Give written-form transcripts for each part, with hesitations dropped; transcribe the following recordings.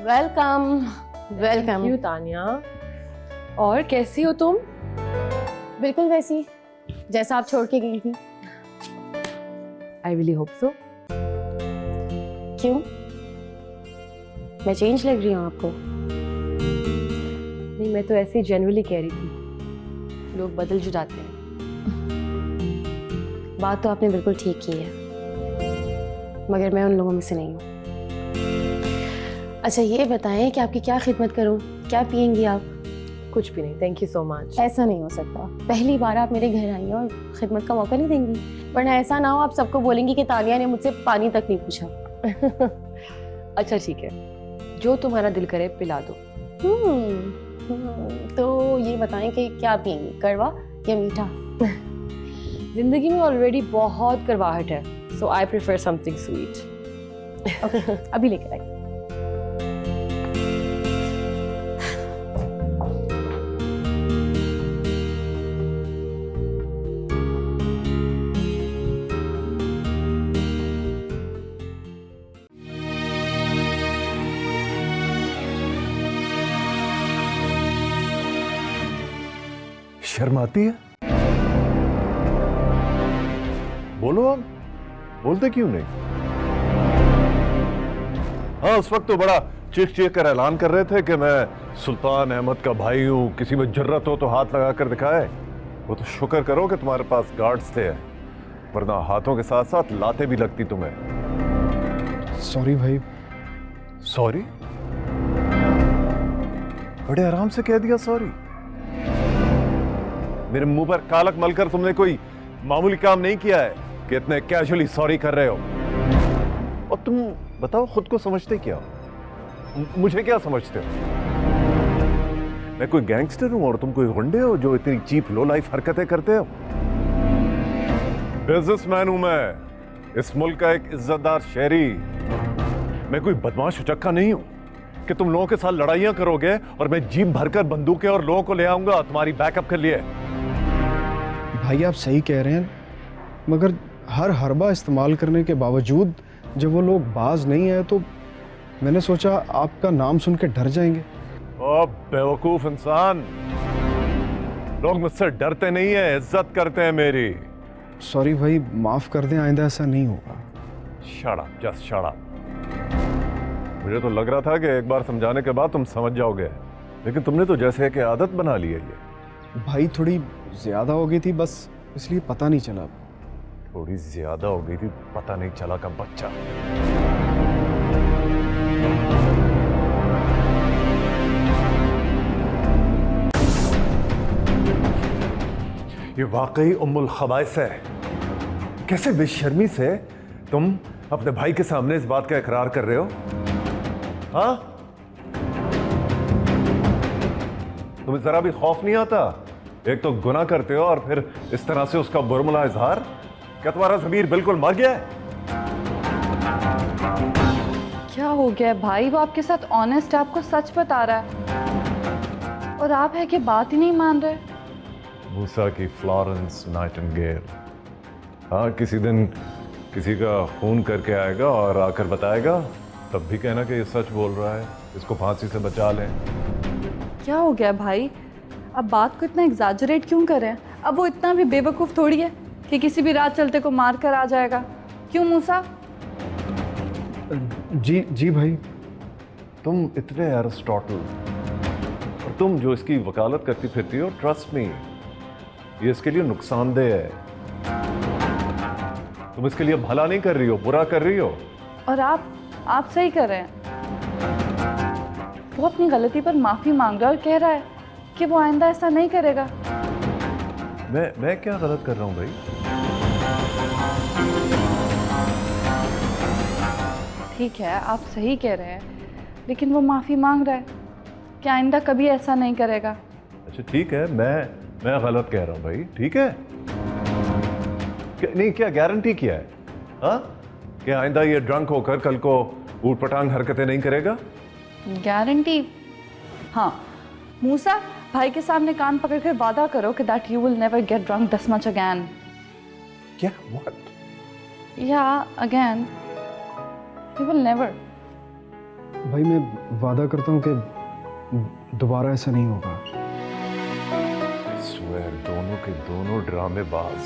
Welcome welcome. क्यों तानिया, और कैसी हो तुम? बिल्कुल वैसी जैसा आप छोड़ के गई थी। I really hope so. क्यों, मैं चेंज लग रही हूँ आपको? नहीं, मैं तो ऐसे ही जेन्युइनली कह रही थी, लोग बदल जो जाते हैं। बात तो आपने बिल्कुल ठीक की है, मगर मैं उन लोगों में से नहीं हूँ। अच्छा ये बताएं कि आपकी क्या खिदमत करूँ, क्या पियेंगी आप? कुछ भी नहीं, थैंक यू सो मच। ऐसा नहीं हो सकता, पहली बार आप मेरे घर आई हैं और खिदमत का मौका नहीं देंगी, वरना ऐसा ना हो आप सबको बोलेंगी कि तानिया ने मुझसे पानी तक नहीं पूछा। अच्छा ठीक है, जो तुम्हारा दिल करे पिला दो। तो ये बताएं कि क्या पियेंगी, कड़वा या मीठा? जिंदगी में ऑलरेडी बहुत करवाहट है, सो आई प्रेफर समथिंग स्वीट। अभी लेकर आई। शर्माती है? बोलो, आप बोलते क्यों नहीं? हाँ, उस वक्त तो बड़ा चीख चीख कर ऐलान कर रहे थे कि मैं सुल्तान अहमद का भाई हूं, किसी में जरूरत हो तो हाथ लगा कर दिखाए। वो तो शुक्र करो कि तुम्हारे पास गार्ड्स थे, वरना हाथों के साथ साथ लाते भी लगती तुम्हें। सॉरी भाई। सॉरी? बड़े आराम से कह दिया सॉरी। मेरे मुंह पर कालक मलकर तुमने कोई मामूली काम नहीं किया है कि इतने कैजुअली सॉरी कर रहे हो। और तुम बताओ, खुद को समझते क्या हो? मुझे क्या समझते हो? मैं कोई गैंगस्टर हूं और तुम कोई गुंडे हो जो इतनी चीप लो लाइफ हरकतें करते हो? बिजनेसमैन हूं मैं, इस मुल्क का एक इज्जतदार शहरी। मैं कोई बदमाश उचक्का नहीं हूं कि तुम लोगों के साथ लड़ाइयां करोगे और मैं जीप भरकर बंदूकें और लोगों को ले आऊंगा तुम्हारी बैकअप के लिए। भाई आप सही कह रहे हैं, मगर हर हरबा इस्तेमाल करने के बावजूद जब वो लोग बाज नहीं आए तो मैंने सोचा आपका नाम सुन के डर जाएंगे। ओ बेवकूफ इंसान, लोग मुझसे डरते नहीं है, इज्जत करते हैं मेरी। सॉरी भाई, माफ कर दें, आइंदा ऐसा नहीं होगा। Shut up, just shut up. मुझे तो लग रहा था कि एक बार समझाने के बाद तुम समझ जाओगे, लेकिन तुमने तो जैसे कि आदत बना ली है ये। भाई थोड़ी ज्यादा हो गई थी, बस इसलिए पता नहीं चला। थोड़ी ज्यादा हो गई थी, पता नहीं चला का बच्चा। ये वाकई उम्मुल खबाइस है। कैसे बेशर्मी से तुम अपने भाई के सामने इस बात का इकरार कर रहे हो? हाँ, तुम्हें जरा भी खौफ नहीं आता? एक तो गुनाह करते हो और फिर इस तरह से उसका बुरमुला इजहार। क्या तुम्हारा ज़मीर बिल्कुल मर गया है? क्या हो गया भाई, वो आपके साथ ऑनेस्ट है, आपको सच बता रहा है और आप है कि बात ही नहीं मान रहे। मूसा की फ्लोरेंस नाइटिंगेल। हाँ, किसी दिन किसी का खून करके आएगा और आकर बताएगा, तब भी कहना कि ये सच बोल रहा है, इसको फांसी से बचा लें। क्या हो गया भाई, अब बात को इतना एग्जैजरेट क्यों कर रहे हैं? अब वो इतना भी बेवकूफ़ थोड़ी है कि किसी भी रात चलते को मार कर आ जाएगा। क्यों मूसा? जी जी भाई। तुम इतने एरिस्टोटल, और तुम जो इसकी वकालत करती फिरती हो, ट्रस्ट मी, ये इसके लिए नुकसानदेह है। तुम इसके लिए भला नहीं कर रही हो, बुरा कर रही हो। और आप सही कर रहे हैं। वो अपनी गलती पर माफ़ी मांग रहा है और कह रहा है कि वो आइंदा ऐसा नहीं करेगा। मैं क्या गलत कर रहा हूं भाई? ठीक है, आप सही कह रहे हैं, लेकिन वो माफ़ी मांग रहा है कि आइंदा कभी ऐसा नहीं करेगा। अच्छा ठीक है, मैं गलत कह रहा हूं भाई, ठीक है। नहीं, क्या गारंटी क्या है? हाँ, कि आइंदा ये ड्रंक होकर कल को ऊटपटांग हरकतें नहीं करेगा? गारंटी? हाँ, मूसा भाई के सामने कान पकड़ कर वादा करो कि that you will never get drunk this much again. क्या? व्हाट? या अगेन, यू विल नेवर। भाई मैं वादा करता हूँ कि दोबारा ऐसा नहीं होगा। स्वेर दोनों के दोनों ड्रामेबाज।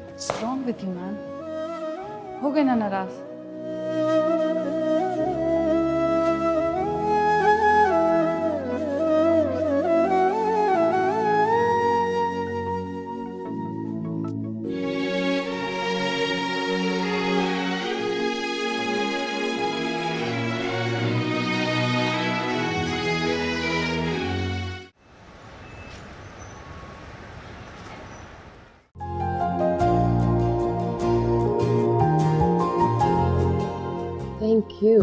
What's wrong with you, man? हो गए ना नाराज? Thank you.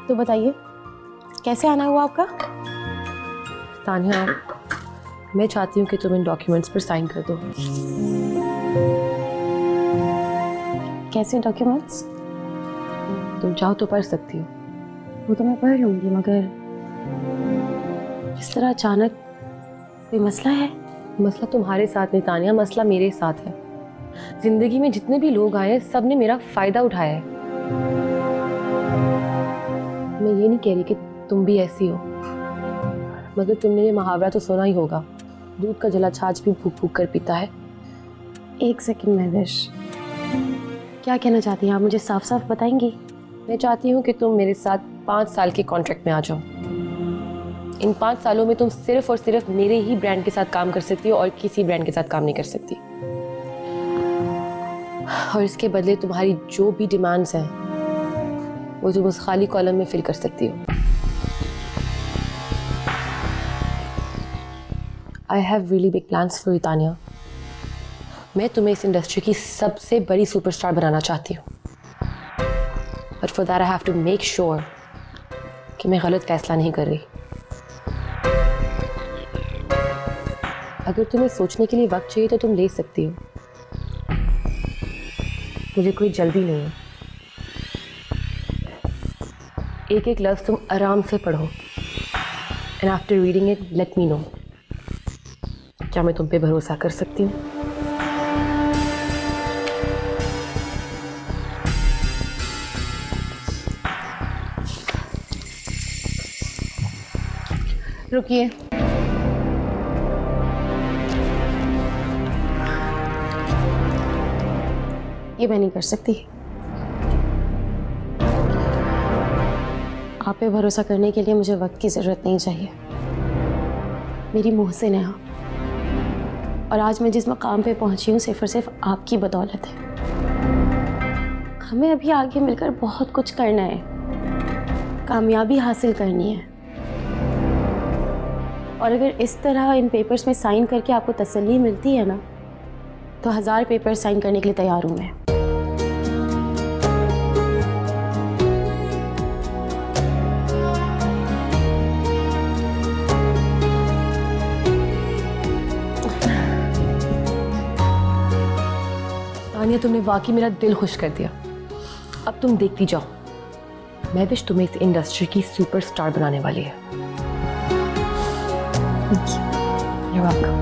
तो बताइए कैसे आना हुआ आपका? तानिया, मैं चाहती हूँ कि तुम इन डॉक्यूमेंट्स पर साइन कर दो। कैसे डॉक्यूमेंट्स? तुम चाहो तो पढ़ सकती हो। वो तो मैं पढ़ लूँगी, मगर इस तरह अचानक कोई मसला है? मसला तुम्हारे साथ नहीं तानिया, मसला मेरे साथ है। जिंदगी में जितने भी लोग आए सब ने मेरा फायदा उठाया है। मैं ये नहीं कह रही कि तुम भी ऐसी हो, मगर तुमने ये मुहावरा तो सुना ही होगा, दूध का जला छाछ भी फूक फूक कर पीता है। एक सेकंड महविश, क्या कहना चाहती हैं आप? मुझे साफ साफ बताएंगी? मैं चाहती हूँ कि तुम मेरे साथ 5 साल के कॉन्ट्रैक्ट में आ जाओ। इन 5 सालों में तुम सिर्फ और सिर्फ मेरे ही ब्रांड के साथ काम कर सकती हो और किसी ब्रांड के साथ काम नहीं कर सकती। और इसके बदले तुम्हारी जो भी डिमांड्स हैं वो तुम उस खाली कॉलम में फिल कर सकती हो। I have really big plans for you Tania. मैं तुम्हें इस इंडस्ट्री की सबसे बड़ी सुपरस्टार बनाना चाहती हूँ, but for that I have to make sure कि मैं गलत फैसला नहीं कर रही। अगर तुम्हें सोचने के लिए वक्त चाहिए तो तुम ले सकती हो, मुझे कोई जल्दी नहीं है। एक एक लफ्ज़ तुम आराम से पढ़ो, and after reading it let me know. क्या मैं तुम पे भरोसा कर सकती हूँ? रुकिए, ये मैं नहीं कर सकती। आप पे भरोसा करने के लिए मुझे वक्त की ज़रूरत नहीं चाहिए। मेरी मोहसिन है आप, और आज मैं जिस मकाम पे पहुंची हूँ सिर्फ और सिर्फ आपकी बदौलत है। हमें अभी आगे मिलकर बहुत कुछ करना है, कामयाबी हासिल करनी है। और अगर इस तरह इन पेपर्स में साइन करके आपको तसल्ली मिलती है ना, तो 1000 पेपर साइन करने के लिए तैयार हूँ मैं। तानिया, तुमने वाकई मेरा दिल खुश कर दिया। अब तुम देखती जाओ, महविश तुम्हें इस इंडस्ट्री की सुपरस्टार बनाने वाली है। You're welcome.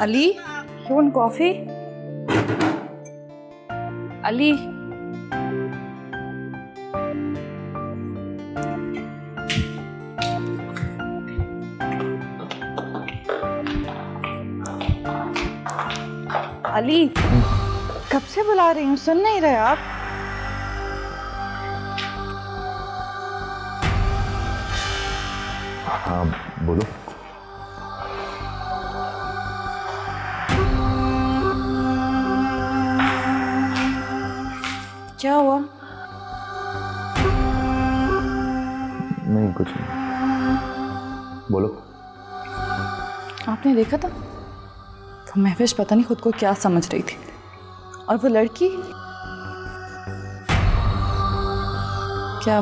Ali, you want coffee? Ali, Ali, कब से बुला रही हूँ, सुन नहीं रहे आप? हाँ बोलो। क्या हुआ? नहीं कुछ नहीं, बोलो। आपने देखा था तो महविश पता नहीं खुद को क्या समझ रही थी, और वो लड़की, क्या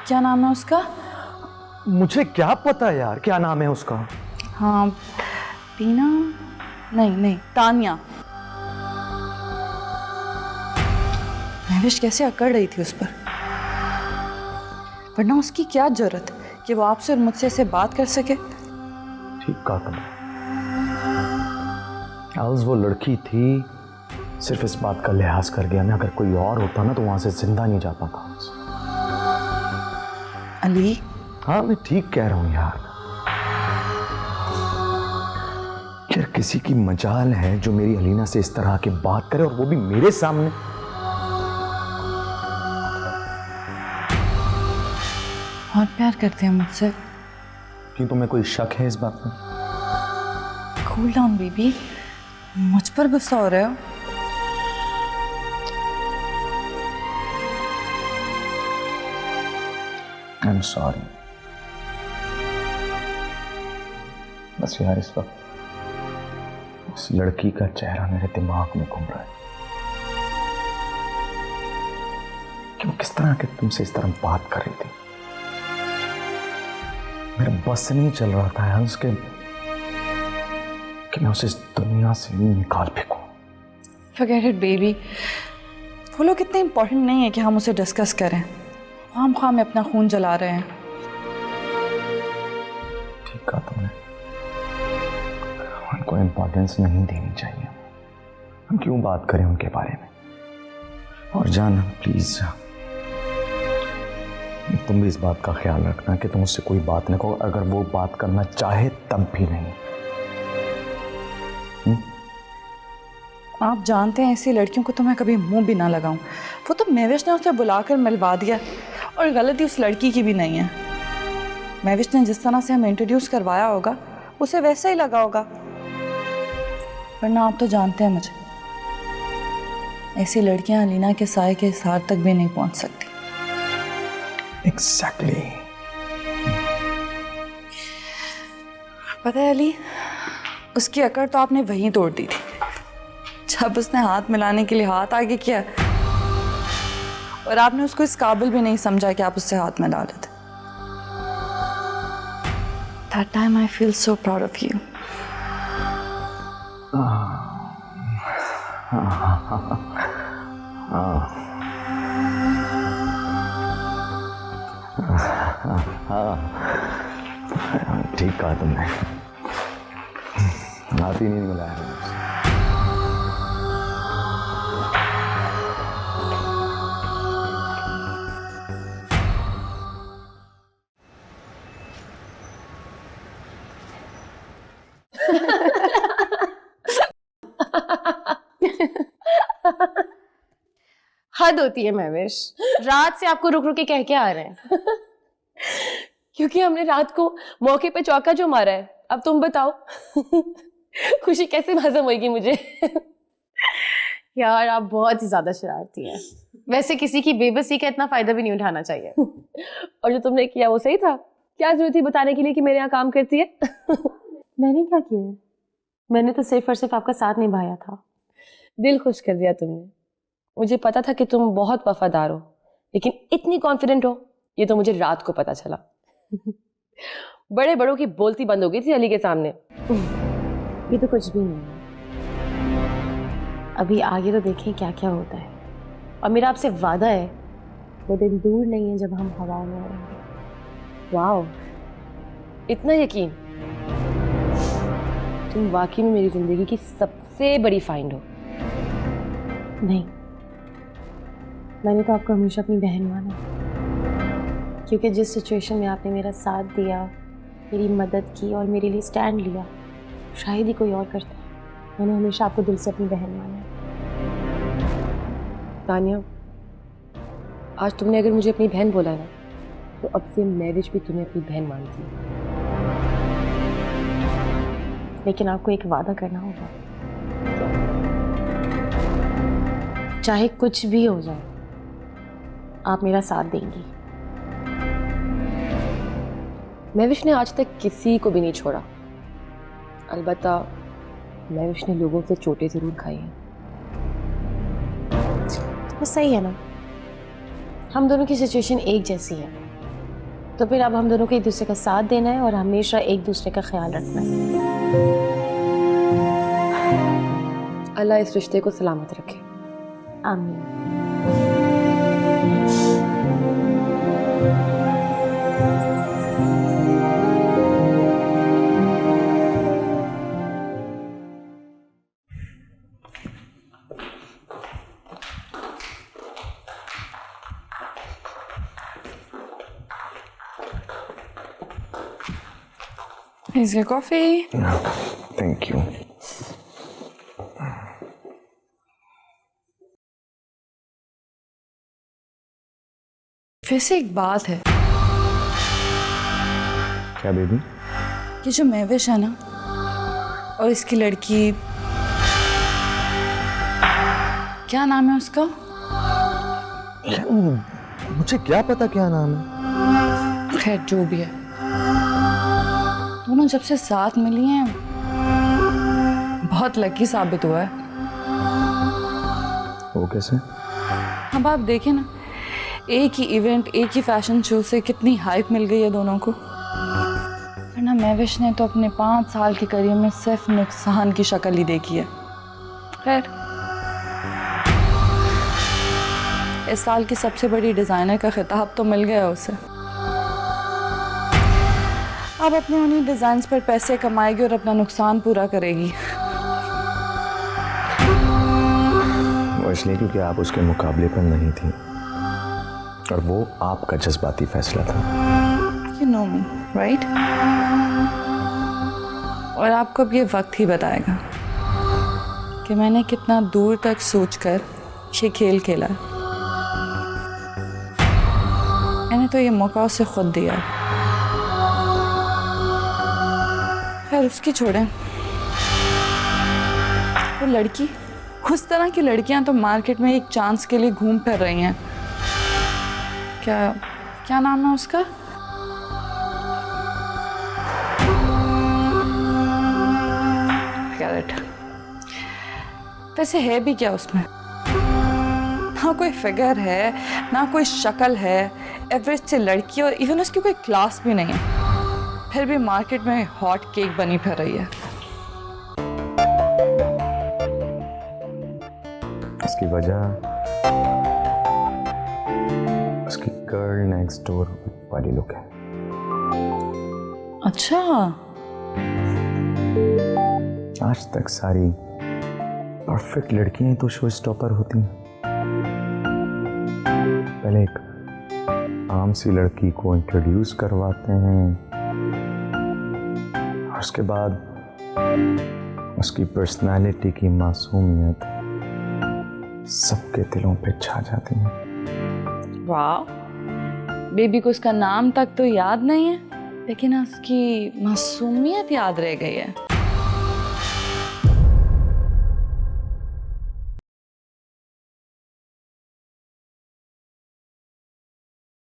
क्या नाम है उसका? मुझे क्या पता यार क्या नाम है उसका। हाँ, टीना, नहीं तानिया। महविश कैसे अकड़ रही थी उस पर, वरना उसकी क्या जरूरत कि वो आपसे और मुझसे ऐसे बात कर सके। ठीक कहा तुमने। आज वो लड़की थी सिर्फ इस बात का लिहाज कर गया, मैं अगर कोई और होता ना तो वहां से जिंदा नहीं जा पाता। अली, हाँ मैं ठीक कह रहा हूं यार। यार किसी की मजाल है जो मेरी अलीना से इस तरह की बात करे, और वो भी मेरे सामने। और प्यार करते हैं मुझसे। क्यों तुम्हें कोई शक है इस बात में? कूल डाउन बेबी, मुझ पर गुस्सा हो रहे हो? I am sorry. बस यार इस वक्त उस लड़की का चेहरा मेरे दिमाग में घूम रहा है कि वो किस तरह के तुमसे इस तरह बात कर रही थी। मेरा बस नहीं चल रहा था हंस के कि मैं उसे इस दुनिया से निकाल फेंकूं। Forget it, baby. वो लोग इतने इंपॉर्टेंट नहीं है कि हम उसे डिस्कस करें। हम खाम में अपना खून जला रहे हैं। ठीक कहा तुमने, उनको इम्पोर्टेंस नहीं देनी चाहिए। हम क्यों बात करें उनके बारे में। और जान प्लीज तुम भी इस बात का ख्याल रखना कि तुम उससे कोई बात नहीं करो, अगर वो बात करना चाहे तब भी नहीं। आप जानते हैं ऐसी लड़कियों को तो मैं कभी मुंह भी ना लगाऊं। वो तो महविश ने उसे बुलाकर मिलवा दिया, और गलती उस लड़की की भी नहीं है। महविश ने जिस तरह से हमें इंट्रोड्यूस करवाया होगा उसे वैसा ही लगा होगा, वरना आप तो जानते हैं मुझे, ऐसी लड़कियां अलीना के साए के इज़हार तक भी नहीं पहुंच सकती। Exactly. पता है अली, उसकी अकड़ तो आपने वहीं तोड़ दी थी जब उसने हाथ मिलाने के लिए हाथ आगे किया, और आपने उसको इस काबिल भी नहीं समझा कि आप उससे हाथ मिला लेते। That time I feel so proud of you. ठीक कहा तुमने, हाथ ही नहीं मिलाया। हद होती है महविश, रात से आपको रुक रुक के कह के आ रहे हैं क्योंकि हमने रात को मौके पे चौका जो मारा है। अब तुम बताओ खुशी कैसे हजम होगी मुझे। यार आप बहुत ही ज्यादा शरारती हैं। वैसे किसी की बेबसी का इतना फायदा भी नहीं उठाना चाहिए। और जो तुमने किया वो सही था? क्या जरूरत थी बताने के लिए कि मेरे यहाँ काम करती है? मैंने क्या किया? मैंने तो सिर्फ और सिर्फ आपका साथ निभाया था। दिल खुश कर दिया तुमने। मुझे पता था कि तुम बहुत वफादार हो, लेकिन इतनी कॉन्फिडेंट हो ये तो मुझे रात को पता चला। बड़े बड़ों की बोलती बंद हो गई थी अली के सामने। ये तो कुछ भी नहीं है, अभी आगे तो देखें क्या क्या होता है। और मेरा आपसे वादा है वो दिन दूर नहीं है जब हम हवा में उड़ेंगे। वाओ, इतना यकीन? तुम वाकई में मेरी जिंदगी की सबसे बड़ी फाइंड हो। नहीं, मैंने तो आपको हमेशा अपनी बहन माना, क्योंकि जिस सिचुएशन में आपने मेरा साथ दिया, मेरी मदद की और मेरे लिए स्टैंड लिया, शायद ही कोई और करता। मैंने हमेशा आपको दिल से अपनी बहन माना। तानिया, आज तुमने अगर मुझे अपनी बहन बोला ना, तो अब से मैविश भी तुम्हें अपनी बहन मानती है। लेकिन आपको एक वादा करना होगा, चाहे कुछ भी हो जाए, आप मेरा साथ देंगी। मैविश ने आज तक किसी को भी नहीं छोड़ा। अलबत्ता मैविश ने लोगों से चोटें जरूर खाई हैं। तो सही है ना, हम दोनों की सिचुएशन एक जैसी है, तो फिर अब हम दोनों को एक दूसरे का साथ देना है और हमेशा एक दूसरे का ख्याल रखना है। अल्लाह इस रिश्ते को सलामत रखे। आमीन। Here's your coffee. Thank you. फिर से एक बात है, क्या बेबी? ये जो महविश है ना और इसकी लड़की, क्या नाम है उसका? मुझे क्या पता क्या नाम है। खैर जो भी है, दोनों जब से साथ मिली हैं बहुत लकी साबित हुआ है। वो कैसे? अब आप देखें ना, एक ही इवेंट, एक ही फैशन शो से कितनी हाइप मिल गई है दोनों को। वरना महविश ने तो अपने 5 साल के करियर में सिर्फ नुकसान की शक्ल ही देखी है। खैर, इस साल की सबसे बड़ी डिजाइनर का खिताब तो मिल गया उसे। अब अपने उन्हीं डिजाइन्स पर पैसे कमाएगी और अपना नुकसान पूरा करेगी। वो इसलिए क्योंकि आप उसके मुकाबले पर नहीं थी और वो आपका जज्बाती फैसला था। You know me, right? और आपको अब ये वक्त ही बताएगा कि मैंने कितना दूर तक सोचकर ये खेल खेला। मैंने तो ये मौका उसे खुद दिया। खैर उसकी छोड़ें, वो लड़की, उस तरह की लड़कियां तो मार्केट में एक चांस के लिए घूम फिर रही हैं। क्या नाम है उसका? वैसे है भी क्या उसमें? ना कोई फिगर है, ना कोई शक्ल है, एवरेज से लड़की, और इवन उसकी कोई क्लास भी नहीं है, फिर भी मार्केट में हॉट केक बनी फिर रही है। इसकी वजह उसकी गर्ल नेक्स्ट डोर वाली लुक है। अच्छा, आज तक सारी परफेक्ट लड़कियां तो शो स्टॉपर होती हैं। पहले एक आम सी लड़की को इंट्रोड्यूस करवाते हैं और उसके बाद उसकी पर्सनालिटी की मासूमियत सबके दिलों पे छा जाती है। वाह, बेबी को उसका नाम तक तो याद नहीं है, लेकिन उसकी मासूमियत याद रह गई है।